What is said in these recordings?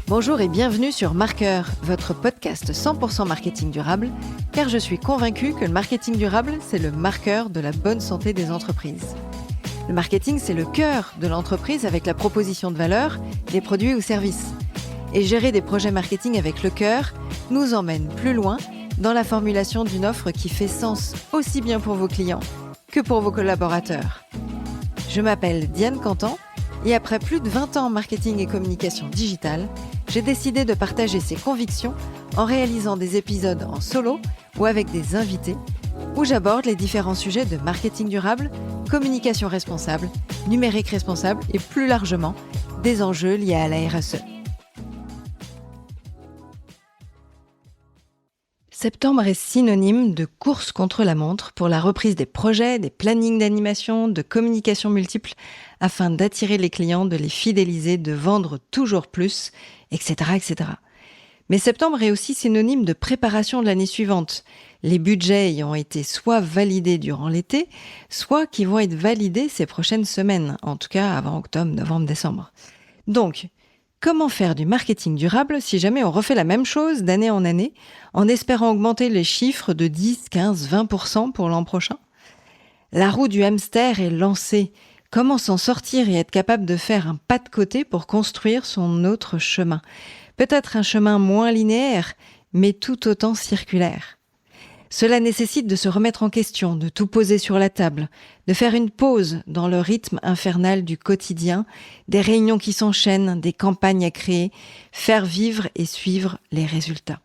Bonjour et bienvenue sur Marqueur, votre podcast 100% marketing durable, car je suis convaincue que le marketing durable, c'est le marqueur de la bonne santé des entreprises. Le marketing, c'est le cœur de l'entreprise avec la proposition de valeur, des produits ou services. Et gérer des projets marketing avec le cœur nous emmène plus loin dans la formulation d'une offre qui fait sens aussi bien pour vos clients que pour vos collaborateurs. Je m'appelle Diane Cantan et après plus de 20 ans en marketing et communication digitale, j'ai décidé de partager ces convictions en réalisant des épisodes en solo ou avec des invités où j'aborde les différents sujets de marketing durable, communication responsable, numérique responsable et plus largement des enjeux liés à la RSE. Septembre est synonyme de course contre la montre pour la reprise des projets, des plannings d'animation, de communication multiples afin d'attirer les clients, de les fidéliser, de vendre toujours plus, etc., etc. Mais septembre est aussi synonyme de préparation de l'année suivante, les budgets ayant été soit validés durant l'été, soit qui vont être validés ces prochaines semaines, en tout cas avant octobre, novembre, décembre. Donc, comment faire du marketing durable si jamais on refait la même chose d'année en année, en espérant augmenter les chiffres de 10, 15, 20% pour l'an prochain ? La roue du hamster est lancée. Comment s'en sortir et être capable de faire un pas de côté pour construire son autre chemin ? Peut-être un chemin moins linéaire, mais tout autant circulaire. Cela nécessite de se remettre en question, de tout poser sur la table, de faire une pause dans le rythme infernal du quotidien, des réunions qui s'enchaînent, des campagnes à créer, faire vivre et suivre les résultats.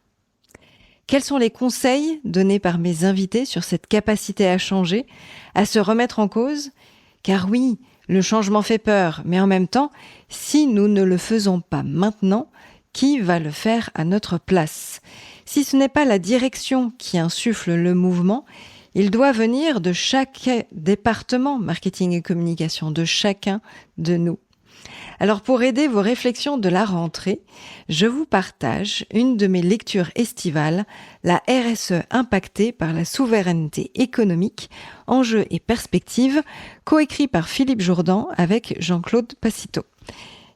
Quels sont les conseils donnés par mes invités sur cette capacité à changer, à se remettre en cause ? Car oui, le changement fait peur, mais en même temps, si nous ne le faisons pas maintenant, qui va le faire à notre place ? Si ce n'est pas la direction qui insuffle le mouvement, il doit venir de chaque département marketing et communication, de chacun de nous. Alors pour aider vos réflexions de la rentrée, je vous partage une de mes lectures estivales, la RSE impactée par la souveraineté économique, enjeux et perspectives, coécrit par Philippe Jourdan avec Jean-Claude Passito.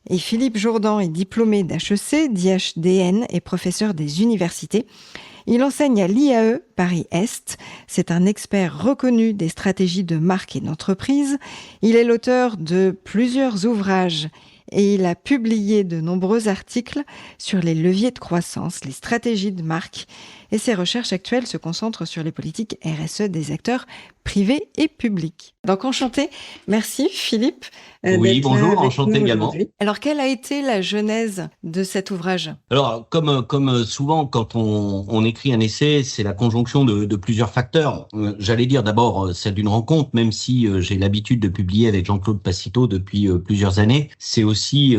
Et Philippe Jourdan est diplômé d'HEC, d'IHDN et professeur des universités. Il enseigne à l'IAE Paris-Est. C'est un expert reconnu des stratégies de marque et d'entreprise. Il est l'auteur de plusieurs ouvrages et il a publié de nombreux articles sur les leviers de croissance, les stratégies de marque. Et ses recherches actuelles se concentrent sur les politiques RSE des acteurs privés et publics. Donc enchanté, merci Philippe. Oui, bonjour, enchanté également. Alors quelle a été la genèse de cet ouvrage ? Alors comme souvent quand on écrit un essai, c'est la conjonction de plusieurs facteurs. J'allais dire d'abord celle d'une rencontre, même si j'ai l'habitude de publier avec Jean-Claude Passito depuis plusieurs années. C'est aussi,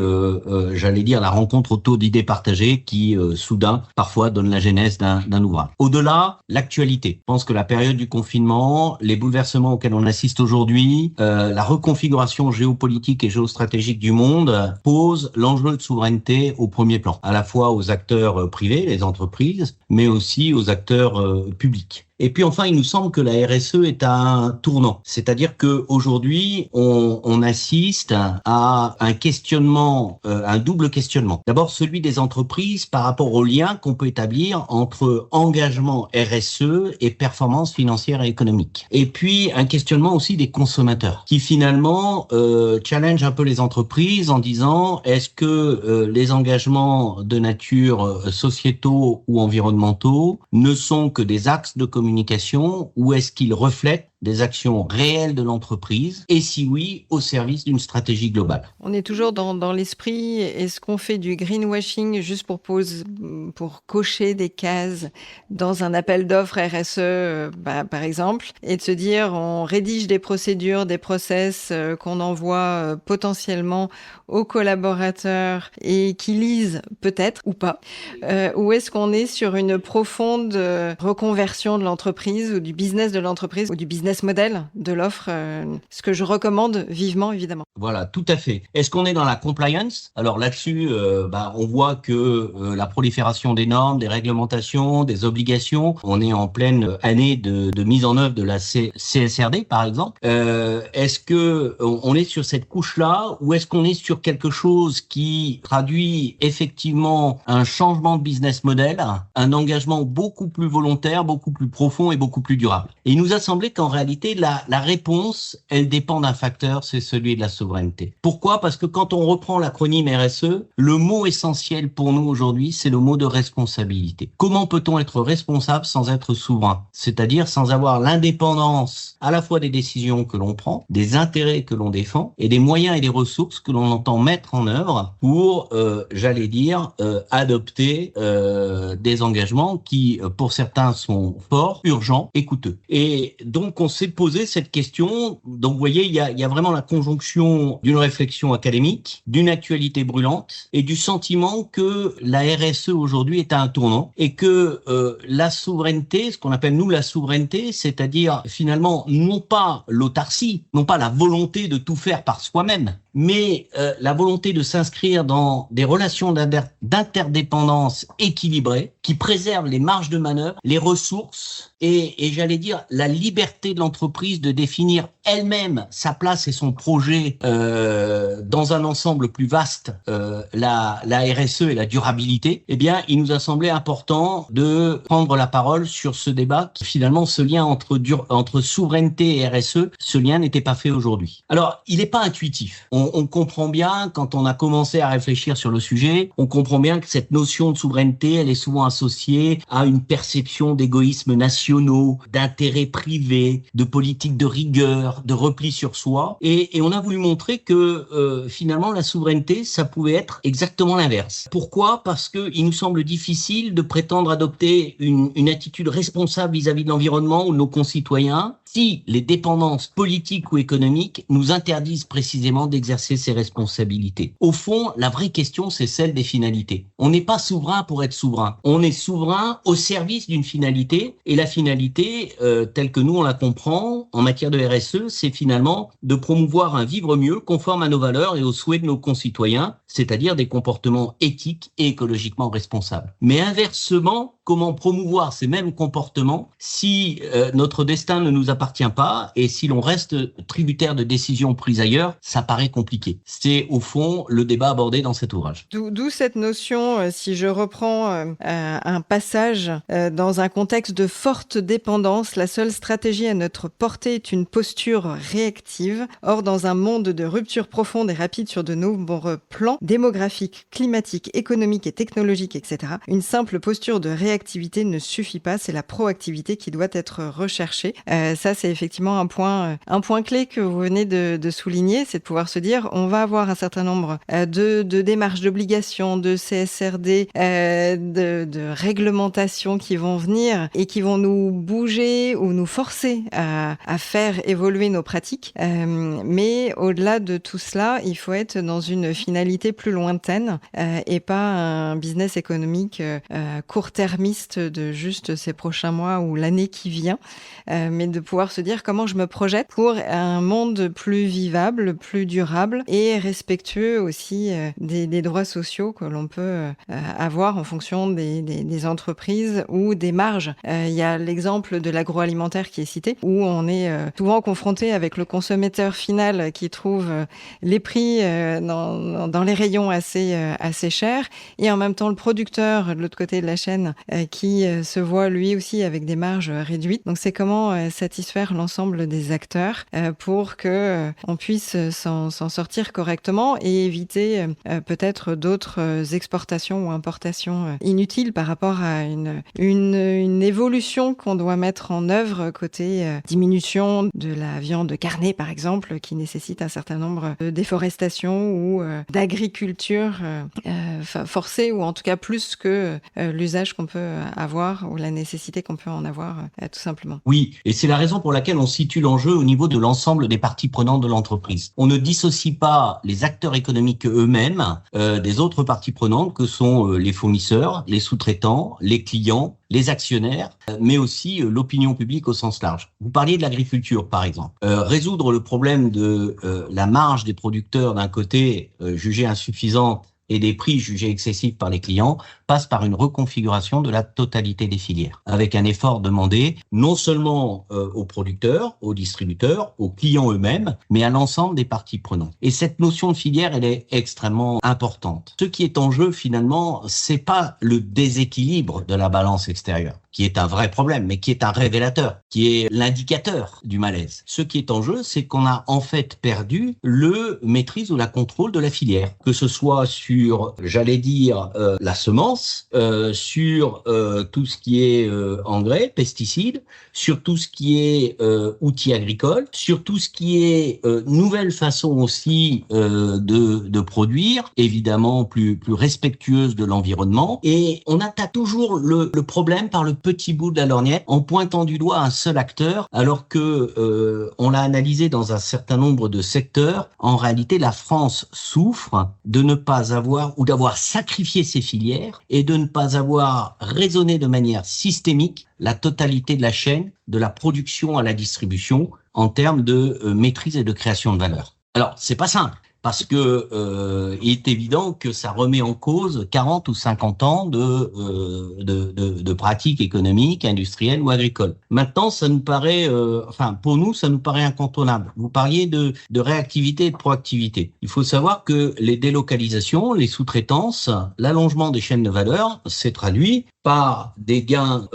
j'allais dire, la rencontre autour d'idées partagées qui soudain parfois donne la genèse d'un ouvrage. Au-delà, l'actualité. Je pense que la période du confinement, les bouleversements auxquels on assiste aujourd'hui, la reconfiguration géopolitique et géostratégique du monde pose l'enjeu de souveraineté au premier plan, à la fois aux acteurs privés, les entreprises, mais aussi aux acteurs publics. Et puis enfin, il nous semble que la RSE est à un tournant. C'est-à-dire que aujourd'hui, on assiste à un questionnement, un double questionnement. D'abord, celui des entreprises par rapport au lien qu'on peut établir entre engagement RSE et performance financière et économique. Et puis, un questionnement aussi des consommateurs qui finalement challenge un peu les entreprises en disant est-ce que les engagements de nature sociétaux ou environnementaux ne sont que des axes de communication ou est-ce qu'ils reflètent des actions réelles de l'entreprise et si oui, au service d'une stratégie globale. On est toujours dans l'esprit, est-ce qu'on fait du greenwashing juste pour cocher des cases dans un appel d'offres RSE, par exemple, et de se dire on rédige des procédures, des process qu'on envoie potentiellement aux collaborateurs et qui lisent peut-être ou pas, ou est-ce qu'on est sur une profonde reconversion de l'entreprise ou du business de l'entreprise ou du business business model de l'offre, ce que je recommande vivement, évidemment. Voilà, tout à fait. Est-ce qu'on est dans la compliance? Alors là-dessus, on voit que la prolifération des normes, des réglementations, des obligations, on est en pleine année de mise en œuvre de la CSRD, par exemple. Est-ce que on est sur cette couche-là, ou est-ce qu'on est sur quelque chose qui traduit effectivement un changement de business model, un engagement beaucoup plus volontaire, beaucoup plus profond et beaucoup plus durable? Et il nous a semblé qu'en réalité, la réponse, elle dépend d'un facteur, c'est celui de la souveraineté. Pourquoi? Parce que quand on reprend l'acronyme RSE, le mot essentiel pour nous aujourd'hui, c'est le mot de responsabilité. Comment peut-on être responsable sans être souverain? C'est-à-dire sans avoir l'indépendance à la fois des décisions que l'on prend, des intérêts que l'on défend et des moyens et des ressources que l'on entend mettre en œuvre pour, adopter des engagements qui, pour certains, sont forts, urgents et coûteux. Et donc, on s'est posé cette question. Donc, vous voyez, il y a vraiment la conjonction d'une réflexion académique, d'une actualité brûlante et du sentiment que la RSE aujourd'hui est à un tournant et que la souveraineté, ce qu'on appelle nous la souveraineté, c'est-à-dire finalement non pas l'autarcie, non pas la volonté de tout faire par soi-même, mais la volonté de s'inscrire dans des relations d'interdépendance équilibrées qui préservent les marges de manœuvre, les ressources et j'allais dire la liberté de l'entreprise de définir elle-même sa place et son projet dans un ensemble plus vaste, la RSE et la durabilité. Eh bien, il nous a semblé important de prendre la parole sur ce débat qui finalement, ce lien entre souveraineté et RSE, ce lien n'était pas fait aujourd'hui. Alors, il n'est pas intuitif. On comprend bien, quand on a commencé à réfléchir sur le sujet, on comprend bien que cette notion de souveraineté, elle est souvent associée à une perception d'égoïsmes nationaux, d'intérêts privés, de politique de rigueur, de repli sur soi. Et on a voulu montrer que finalement, la souveraineté, ça pouvait être exactement l'inverse. Pourquoi? Parce que il nous semble difficile de prétendre adopter une attitude responsable vis-à-vis de l'environnement ou de nos concitoyens si les dépendances politiques ou économiques nous interdisent précisément d'exercer ces responsabilités. Au fond, la vraie question, c'est celle des finalités. On n'est pas souverain pour être souverain. On est souverain au service d'une finalité. Et la finalité, telle que nous on la comprend en matière de RSE, c'est finalement de promouvoir un vivre mieux conforme à nos valeurs et aux souhaits de nos concitoyens, c'est-à-dire des comportements éthiques et écologiquement responsables. Mais inversement, comment promouvoir ces mêmes comportements si notre destin ne nous appartient pas et si l'on reste tributaire de décisions prises ailleurs, ça paraît compliqué. C'est au fond le débat abordé dans cet ouvrage. D'où cette notion, si je reprends un passage, dans un contexte de forte dépendance, la seule stratégie à notre portée est une posture réactive. Or, dans un monde de rupture profonde et rapide sur de nombreux plans, démographiques, climatiques, économiques et technologiques, etc., une simple posture de réactivité ne suffit pas, c'est la proactivité qui doit être recherchée. Ça, c'est effectivement un point clé que vous venez de souligner, c'est de pouvoir se dire, on va avoir un certain nombre de démarches, d'obligations, de CSRD, de réglementations qui vont venir et qui vont nous bouger ou nous forcer à faire évoluer nos pratiques. Mais au-delà de tout cela, il faut être dans une finalité plus lointaine et pas un business économique court-termiste de juste ces prochains mois ou l'année qui vient, mais de pouvoir se dire comment je me projette pour un monde plus vivable, plus durable et respectueux aussi des droits sociaux que l'on peut avoir en fonction des entreprises ou des marges. Il y a l'exemple de l'agroalimentaire qui est cité, où on est souvent confronté avec le consommateur final qui trouve les prix dans les rayons assez chers, et en même temps le producteur de l'autre côté de la chaîne qui se voit lui aussi avec des marges réduites. Donc c'est comment satisfaire l'ensemble des acteurs pour que on puisse s'en sortir correctement et éviter peut-être d'autres exportations ou importations inutiles par rapport à une évolution qu'on doit mettre en œuvre côté diminution de la viande carnée par exemple, qui nécessite un certain nombre de déforestation ou d'agriculture forcée, ou en tout cas plus que l'usage qu'on peut avoir ou la nécessité qu'on peut en avoir tout simplement. Oui, et c'est la raison pour laquelle on situe l'enjeu au niveau de l'ensemble des parties prenantes de l'entreprise. On ne dissocie pas les acteurs économiques eux-mêmes des autres parties prenantes que sont les fournisseurs, les sous-traitants, les clients, les actionnaires, mais aussi l'opinion publique au sens large. Vous parliez de l'agriculture, par exemple. Résoudre le problème de la marge des producteurs d'un côté jugée insuffisante et des prix jugés excessifs par les clients passe par une reconfiguration de la totalité des filières, avec un effort demandé non seulement aux producteurs, aux distributeurs, aux clients eux-mêmes, mais à l'ensemble des parties prenantes. Et cette notion de filière, elle est extrêmement importante. Ce qui est en jeu, finalement, c'est pas le déséquilibre de la balance extérieure, qui est un vrai problème, mais qui est un révélateur, qui est l'indicateur du malaise. Ce qui est en jeu, c'est qu'on a en fait perdu le maîtrise ou la contrôle de la filière, que ce soit sur, j'allais dire, la semence, sur tout ce qui est engrais, pesticides, sur tout ce qui est outils agricoles, sur tout ce qui est nouvelle façon aussi de produire, évidemment plus respectueuse de l'environnement. Et on attaque toujours le problème par le petit bout de la lorgnette en pointant du doigt un seul acteur, alors que on l'a analysé dans un certain nombre de secteurs. En réalité, la France souffre de ne pas avoir ou d'avoir sacrifié ses filières et de ne pas avoir raisonné de manière systémique la totalité de la chaîne, de la production à la distribution, en termes de maîtrise et de création de valeur. Alors, c'est pas simple, parce que il est évident que ça remet en cause 40 ou 50 ans de pratiques économiques, industrielles ou agricoles. Maintenant, ça nous paraît, pour nous, ça nous paraît incontournable. Vous parliez de réactivité et de proactivité. Il faut savoir que les délocalisations, les sous-traitances, l'allongement des chaînes de valeur s'est traduit par des gains,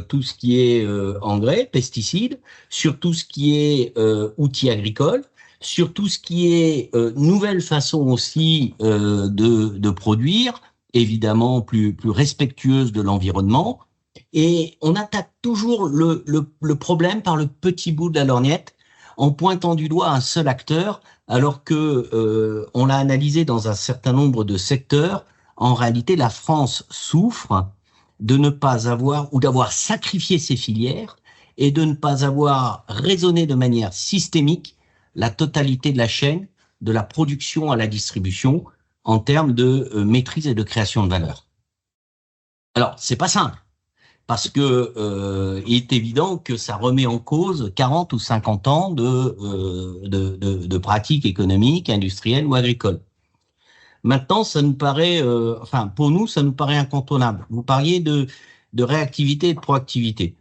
tout ce qui est engrais, pesticides, sur tout ce qui est outils agricoles, sur tout ce qui est nouvelle façon aussi de produire, évidemment plus respectueuse de l'environnement. Et on attaque toujours le problème par le petit bout de la lorgnette en pointant du doigt un seul acteur, alors que on l'a analysé dans un certain nombre de secteurs. En réalité, la France souffre de ne pas avoir ou d'avoir sacrifié ses filières et de ne pas avoir raisonné de manière systémique la totalité de la chaîne, de la production à la distribution, en termes de maîtrise et de création de valeur. Alors, c'est pas simple, parce que il est évident que ça remet en cause 40 ou 50 ans de pratiques économiques, industrielles ou agricoles. Maintenant, ça nous paraît, pour nous, ça nous paraît incontournable. Vous parliez de réactivité et de proactivité.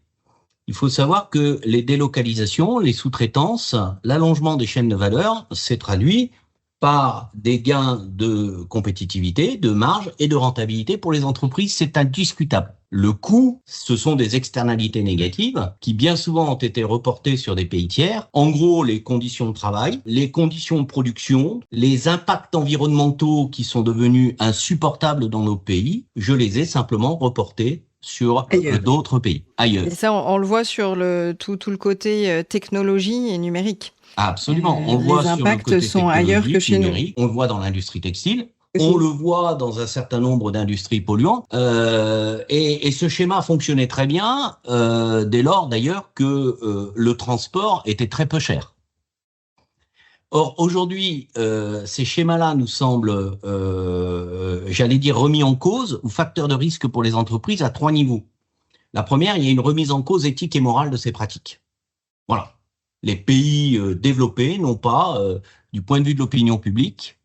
Il faut savoir que les délocalisations, les sous-traitances, l'allongement des chaînes de valeur s'est traduit par des gains de compétitivité, de marge et de rentabilité pour les entreprises. C'est indiscutable. Le coût, ce sont des externalités négatives qui bien souvent ont été reportées sur des pays tiers. En gros, les conditions de travail, les conditions de production, les impacts environnementaux qui sont devenus insupportables dans nos pays, je les ai simplement reportés sur d'autres pays, ailleurs. Et ça, on le voit sur tout le côté technologie et numérique. Absolument. On le voit les sur le impacts côté sont ailleurs que chez numérique. On le voit dans l'industrie textile. On le voit dans un certain nombre d'industries polluantes. Et ce schéma fonctionnait très bien dès lors, d'ailleurs, que le transport était très peu cher. Or, aujourd'hui, ces schémas-là nous semblent, j'allais dire, remis en cause ou facteurs de risque pour les entreprises à 3 niveaux. La première, il y a une remise en cause éthique et morale de ces pratiques. Voilà. Les pays développés n'ont pas, du point de vue de l'opinion publique,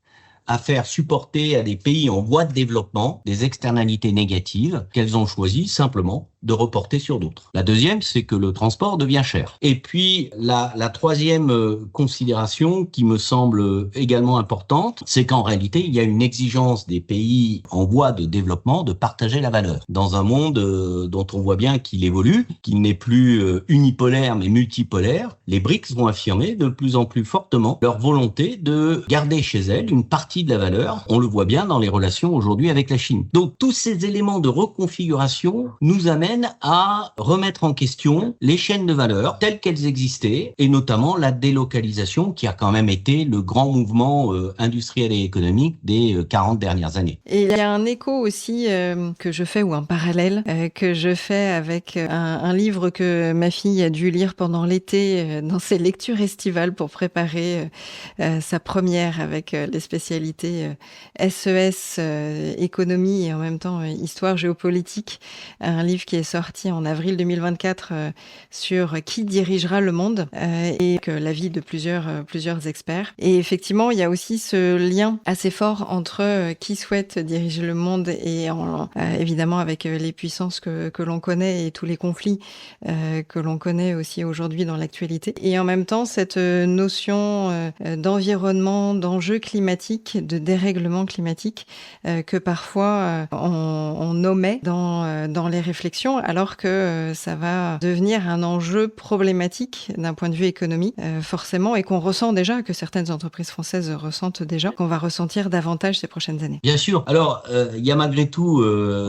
à faire supporter à des pays en voie de développement des externalités négatives qu'elles ont choisi simplement de reporter sur d'autres. La deuxième, c'est que le transport devient cher. Et puis, la troisième considération qui me semble également importante, c'est qu'en réalité, il y a une exigence des pays en voie de développement de partager la valeur. Dans un monde dont on voit bien qu'il évolue, qu'il n'est plus unipolaire mais multipolaire, les BRICS vont affirmer de plus en plus fortement leur volonté de garder chez elles une partie de la valeur. On le voit bien dans les relations aujourd'hui avec la Chine. Donc, tous ces éléments de reconfiguration nous amènent à remettre en question les chaînes de valeur telles qu'elles existaient, et notamment la délocalisation qui a quand même été le grand mouvement industriel et économique des 40 dernières années. Et il y a un écho aussi que je fais, ou un parallèle que je fais avec un livre que ma fille a dû lire pendant l'été dans ses lectures estivales pour préparer sa première avec les spécialités SES, économie et en même temps histoire géopolitique. Un livre qui est est sorti en avril 2024 sur qui dirigera le monde et que l'avis de plusieurs experts. Et effectivement, il y a aussi ce lien assez fort entre qui souhaite diriger le monde et évidemment avec les puissances que l'on connaît et tous les conflits que l'on connaît aussi aujourd'hui dans l'actualité. Et en même temps, cette notion d'environnement, d'enjeux climatiques, de dérèglement climatique que parfois on omet dans les réflexions, alors que ça va devenir un enjeu problématique d'un point de vue économique, forcément, et qu'on ressent déjà, que certaines entreprises françaises ressentent déjà, qu'on va ressentir davantage ces prochaines années. Bien sûr. Alors, il y a malgré tout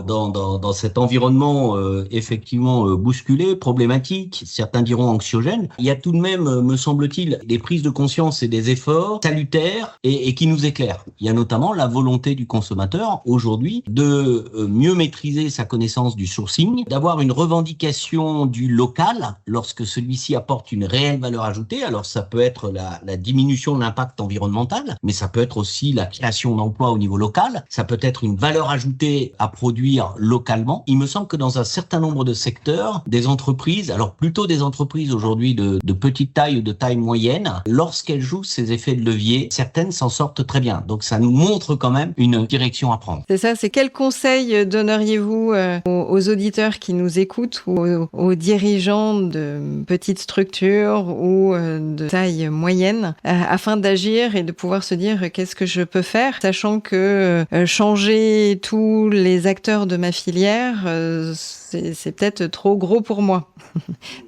dans cet environnement effectivement bousculé, problématique, certains diront anxiogène, il y a tout de même, me semble-t-il, des prises de conscience et des efforts salutaires et qui nous éclairent. Il y a notamment la volonté du consommateur aujourd'hui de mieux maîtriser sa connaissance du sourcing, d'avoir une revendication du local lorsque celui-ci apporte une réelle valeur ajoutée. Alors ça peut être la diminution de l'impact environnemental, mais ça peut être aussi la création d'emplois au niveau local, ça peut être une valeur ajoutée à produire localement. Il me semble que dans un certain nombre de secteurs, des entreprises, alors plutôt des entreprises aujourd'hui de petite taille ou de taille moyenne, lorsqu'elles jouent ces effets de levier, certaines s'en sortent très bien. Donc ça nous montre quand même une direction à prendre. C'est ça, c'est quel conseil donneriez-vous aux auditeurs qui nous écoutent ou aux dirigeants de petites structures ou de taille moyenne afin d'agir et de pouvoir se dire qu'est-ce que je peux faire, sachant que changer tous les acteurs de ma filière, c'est peut-être trop gros pour moi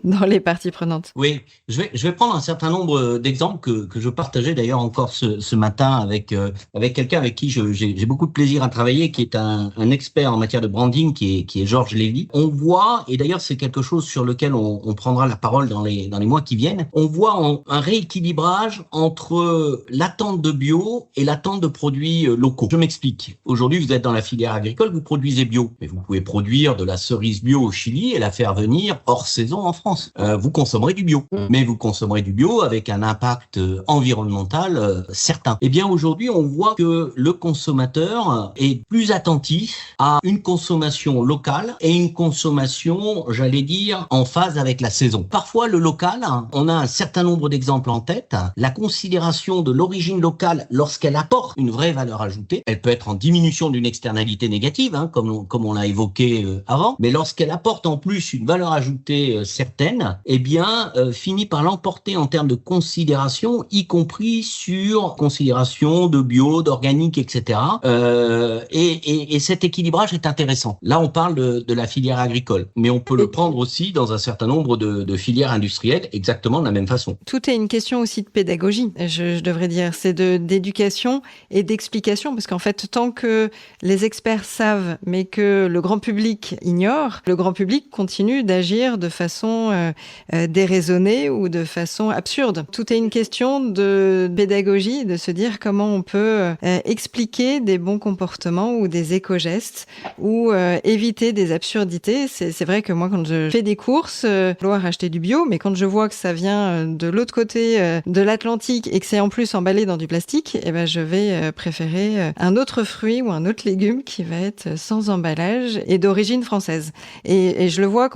dans les parties prenantes. Oui, je vais prendre un certain nombre d'exemples que je partageais d'ailleurs encore ce matin avec quelqu'un avec qui j'ai beaucoup de plaisir à travailler, qui est un expert en matière de branding, qui est Georges Lévy. On voit, et d'ailleurs c'est quelque chose sur lequel on prendra la parole dans les mois qui viennent, on voit un rééquilibrage entre l'attente de bio et l'attente de produits locaux. Je m'explique. Aujourd'hui, vous êtes dans la filière agricole, vous produisez bio, mais vous pouvez produire de la cerise bio au Chili et la faire venir hors saison en France. Vous consommerez du bio, mais vous consommerez du bio avec un impact environnemental certain. Eh bien aujourd'hui, on voit que le consommateur est plus attentif à une consommation locale et une consommation, j'allais dire, en phase avec la saison. Parfois, le local, on a un certain nombre d'exemples en tête. La considération de l'origine locale, lorsqu'elle apporte une vraie valeur ajoutée, elle peut être en diminution d'une externalité négative, comme on l'a évoqué avant, mais lorsqu'elle apporte en plus une valeur ajoutée certaine, eh bien, finit par l'emporter en termes de considération, y compris sur considération de bio, d'organique, etc. Et cet équilibrage est intéressant. Là, on parle de la filière agricole, mais on peut le prendre aussi dans un certain nombre de filières industrielles, exactement de la même façon. Tout est une question aussi de pédagogie, je devrais dire. C'est d'éducation et d'explication, parce qu'en fait, tant que les experts savent, mais que le grand public ignore, le grand public continue d'agir de façon déraisonnée ou de façon absurde. Tout est une question de pédagogie, de se dire comment on peut expliquer des bons comportements ou des éco-gestes ou éviter des absurdités. C'est vrai que moi, quand je fais des courses, vouloir acheter du bio, mais quand je vois que ça vient de l'autre côté de l'Atlantique et que c'est en plus emballé dans du plastique, eh ben, je vais préférer un autre fruit ou un autre légume qui va être sans emballage et d'origine française. Et je le vois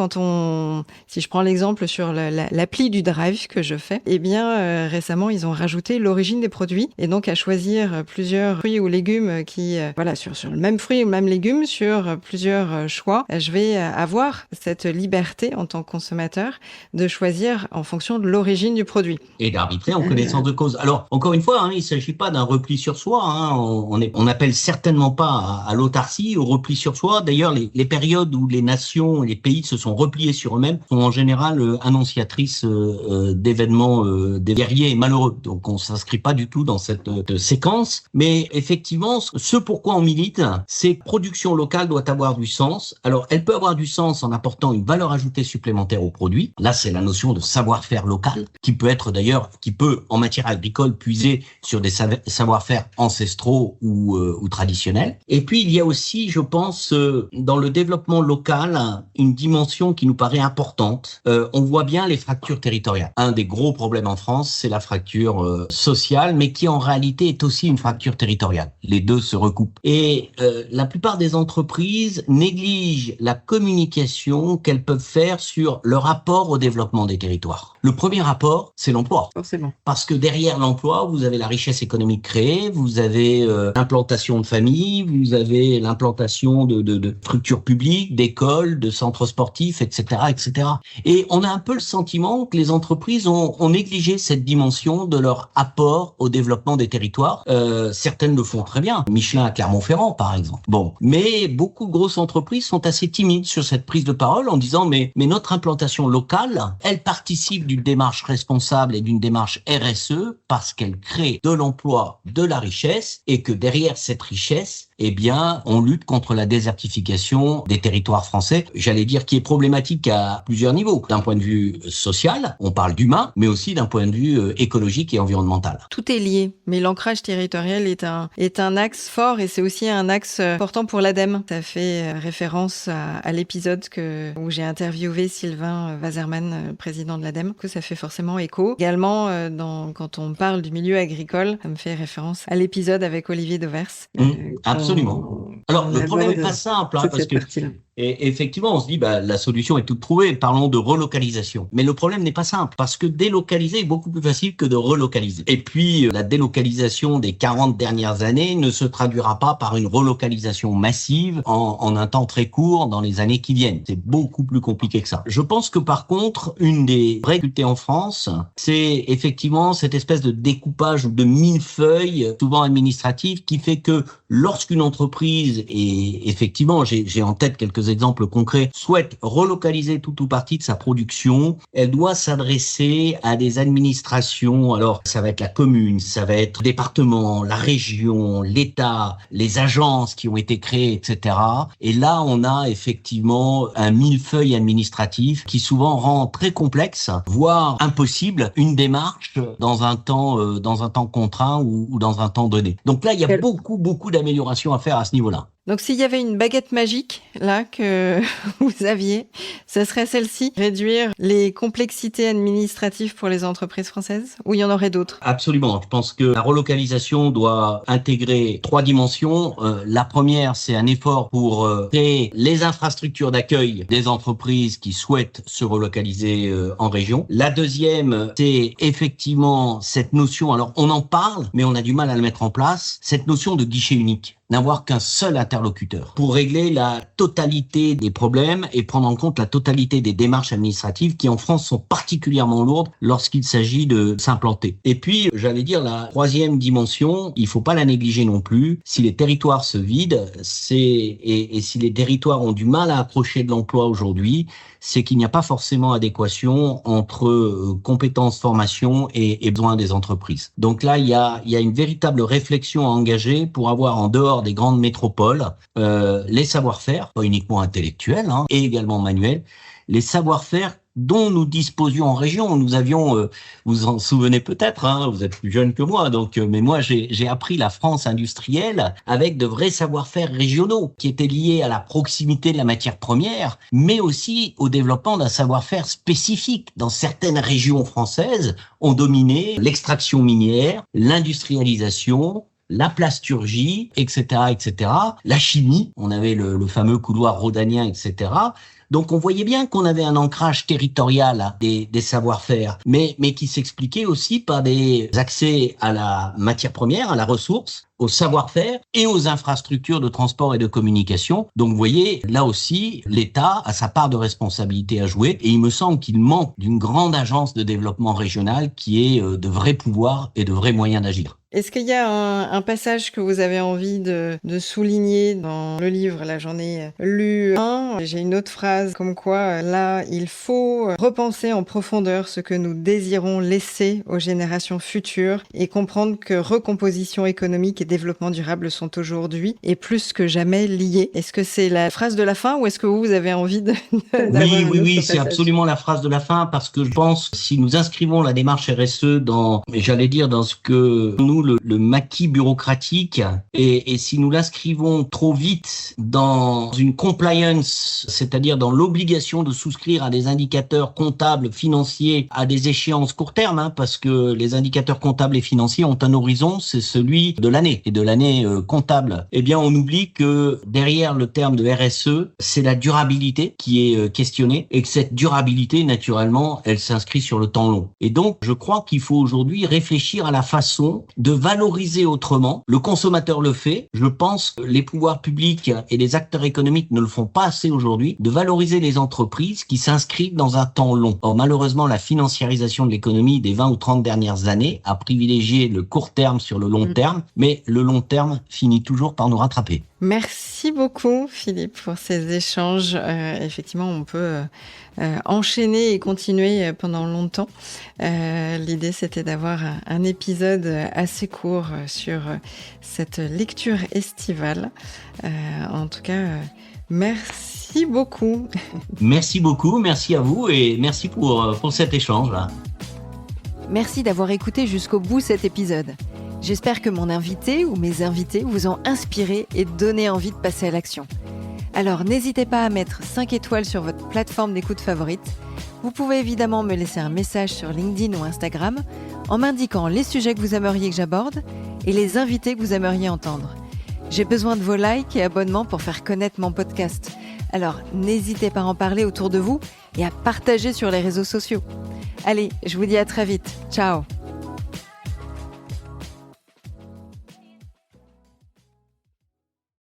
si je prends l'exemple sur l'appli du Drive que je fais, eh bien, récemment, ils ont rajouté l'origine des produits et donc à choisir plusieurs fruits ou légumes sur le même fruit ou le même légume, sur plusieurs choix, je vais avoir cette liberté en tant que consommateur de choisir en fonction de l'origine du produit. Et d'arbitrer en connaissance de cause. Alors, encore une fois, il ne s'agit pas d'un repli sur soi. On n'appelle certainement pas à l'autarcie, au repli sur soi. D'ailleurs, les périodes où les nations et les pays se sont repliés sur eux-mêmes sont en général annonciatrices d'événements des guerriers et malheureux. Donc, on ne s'inscrit pas du tout dans cette séquence. Mais effectivement, ce pourquoi on milite, c'est que production locale doit avoir du sens. Alors, elle peut avoir du sens en apportant une valeur ajoutée supplémentaire au produit. Là, c'est la notion de savoir-faire local, qui peut en matière agricole puiser sur des savoir-faire ancestraux ou traditionnels. Et puis, il y a aussi, je pense, dans le développement local, une dimension qui nous paraît importante. On voit bien les fractures territoriales. Un des gros problèmes en France, c'est la fracture sociale, mais qui en réalité est aussi une fracture territoriale. Les deux se recoupent. Et la plupart des entreprises négligent la connaissance communication qu'elles peuvent faire sur le rapport au développement des territoires. Le premier rapport, c'est l'emploi. Forcément. Parce que derrière l'emploi, vous avez la richesse économique créée, vous avez l'implantation de familles, vous avez l'implantation de structures publiques, d'écoles, de centres sportifs, etc., etc. Et on a un peu le sentiment que les entreprises ont négligé cette dimension de leur apport au développement des territoires. Certaines le font très bien. Michelin à Clermont-Ferrand, par exemple. Bon, mais beaucoup de grosses entreprises sont assez timides sur cette prise de parole en disant mais notre implantation locale, elle participe d'une démarche responsable et d'une démarche RSE parce qu'elle crée de l'emploi, de la richesse et que derrière cette richesse, eh bien, on lutte contre la désertification des territoires français, j'allais dire qui est problématique à plusieurs niveaux. D'un point de vue social, on parle d'humain, mais aussi d'un point de vue écologique et environnemental. Tout est lié, mais l'ancrage territorial est un axe fort et c'est aussi un axe important pour l'ADEME. Ça fait référence à l'épisode où j'ai interviewé Sylvain Wasserman, président de l'ADEME, que ça fait forcément écho. Également, quand on parle du milieu agricole, ça me fait référence à l'épisode avec Olivier Dauvers. Absolument. Alors, le problème n'est pas simple, parce que et effectivement, on se dit, la solution est toute trouvée. Parlons de relocalisation. Mais le problème n'est pas simple, parce que délocaliser est beaucoup plus facile que de relocaliser. Et puis, la délocalisation des 40 dernières années ne se traduira pas par une relocalisation massive en un temps très court dans les années qui viennent. C'est beaucoup plus compliqué que ça. Je pense que par contre, une des vraies difficultés en France, c'est effectivement cette espèce de découpage ou de millefeuille, souvent administratif, qui fait que lorsqu'une entreprise, et effectivement, j'ai en tête quelques exemples concrets, souhaite relocaliser tout ou partie de sa production, elle doit s'adresser à des administrations. Alors, ça va être la commune, ça va être le département, la région, l'État, les agences qui ont été créées, etc. Et là, on a effectivement un millefeuille administratif qui souvent rend très complexe, voire impossible, une démarche dans un temps contraint ou dans un temps donné. Donc là, il y a beaucoup d'améliorations à faire à ce niveau-là. Donc s'il y avait une baguette magique, là, que vous aviez, ce serait celle-ci, réduire les complexités administratives pour les entreprises françaises, ou il y en aurait d'autres? Absolument. Je pense que la relocalisation doit intégrer 3 dimensions. La première, c'est un effort pour créer les infrastructures d'accueil des entreprises qui souhaitent se relocaliser en région. La deuxième, c'est effectivement cette notion, alors on en parle, mais on a du mal à le mettre en place, cette notion de guichet unique. N'avoir qu'un seul interlocuteur pour régler la totalité des problèmes et prendre en compte la totalité des démarches administratives qui en France sont particulièrement lourdes lorsqu'il s'agit de s'implanter. Et puis, j'allais dire, la troisième dimension, il faut pas la négliger non plus. Si les territoires se vident, et si les territoires ont du mal à accrocher de l'emploi aujourd'hui, c'est qu'il n'y a pas forcément adéquation entre compétences, formation et besoins des entreprises. Donc là, il y a une véritable réflexion à engager pour avoir en dehors des grandes métropoles les savoir-faire, pas uniquement intellectuels, et également manuels, les savoir-faire dont nous disposions en région. Nous avions, vous en souvenez peut-être, vous êtes plus jeune que moi, mais moi j'ai appris la France industrielle avec de vrais savoir-faire régionaux qui étaient liés à la proximité de la matière première, mais aussi au développement d'un savoir-faire spécifique. Dans certaines régions françaises, on dominait l'extraction minière, l'industrialisation, la plasturgie, etc., etc., la chimie, on avait le fameux couloir rhodanien, etc. Donc on voyait bien qu'on avait un ancrage territorial des savoir-faire, mais qui s'expliquait aussi par des accès à la matière première, à la ressource, au savoir-faire et aux infrastructures de transport et de communication. Donc vous voyez, là aussi, l'État a sa part de responsabilité à jouer et il me semble qu'il manque d'une grande agence de développement régional qui ait de vrais pouvoirs et de vrais moyens d'agir. Est-ce qu'il y a un passage que vous avez envie de souligner dans le livre? Là, j'en ai lu un. J'ai une autre phrase comme quoi, là, il faut repenser en profondeur ce que nous désirons laisser aux générations futures et comprendre que recomposition économique et développement durable sont aujourd'hui et plus que jamais liés. Est-ce que c'est la phrase de la fin ou est-ce que vous avez envie Oui, c'est absolument la phrase de la fin parce que je pense que si nous inscrivons la démarche RSE dans ce que nous nous le maquis bureaucratique et si nous l'inscrivons trop vite dans une compliance, c'est-à-dire dans l'obligation de souscrire à des indicateurs comptables, financiers, à des échéances court terme, parce que les indicateurs comptables et financiers ont un horizon, c'est celui de l'année et de l'année comptable. Eh bien, on oublie que derrière le terme de RSE, c'est la durabilité qui est questionnée et que cette durabilité, naturellement, elle s'inscrit sur le temps long. Et donc, je crois qu'il faut aujourd'hui réfléchir à la façon de valoriser autrement. Le consommateur le fait. Je pense que les pouvoirs publics et les acteurs économiques ne le font pas assez aujourd'hui, de valoriser les entreprises qui s'inscrivent dans un temps long. Or, malheureusement, la financiarisation de l'économie des 20 ou 30 dernières années a privilégié le court terme sur le long terme, mais le long terme finit toujours par nous rattraper. Merci beaucoup, Philippe, pour ces échanges. Effectivement, on peut enchaîner et continuer pendant longtemps. L'idée, c'était d'avoir un épisode assez court sur cette lecture estivale. En tout cas, merci beaucoup. Merci beaucoup, merci à vous et merci pour cet échange-là. Merci d'avoir écouté jusqu'au bout cet épisode. J'espère que mon invité ou mes invités vous ont inspiré et donné envie de passer à l'action. Alors n'hésitez pas à mettre 5 étoiles sur votre plateforme d'écoute favorite. Vous pouvez évidemment me laisser un message sur LinkedIn ou Instagram en m'indiquant les sujets que vous aimeriez que j'aborde et les invités que vous aimeriez entendre. J'ai besoin de vos likes et abonnements pour faire connaître mon podcast. Alors n'hésitez pas à en parler autour de vous et à partager sur les réseaux sociaux. Allez, je vous dis à très vite. Ciao!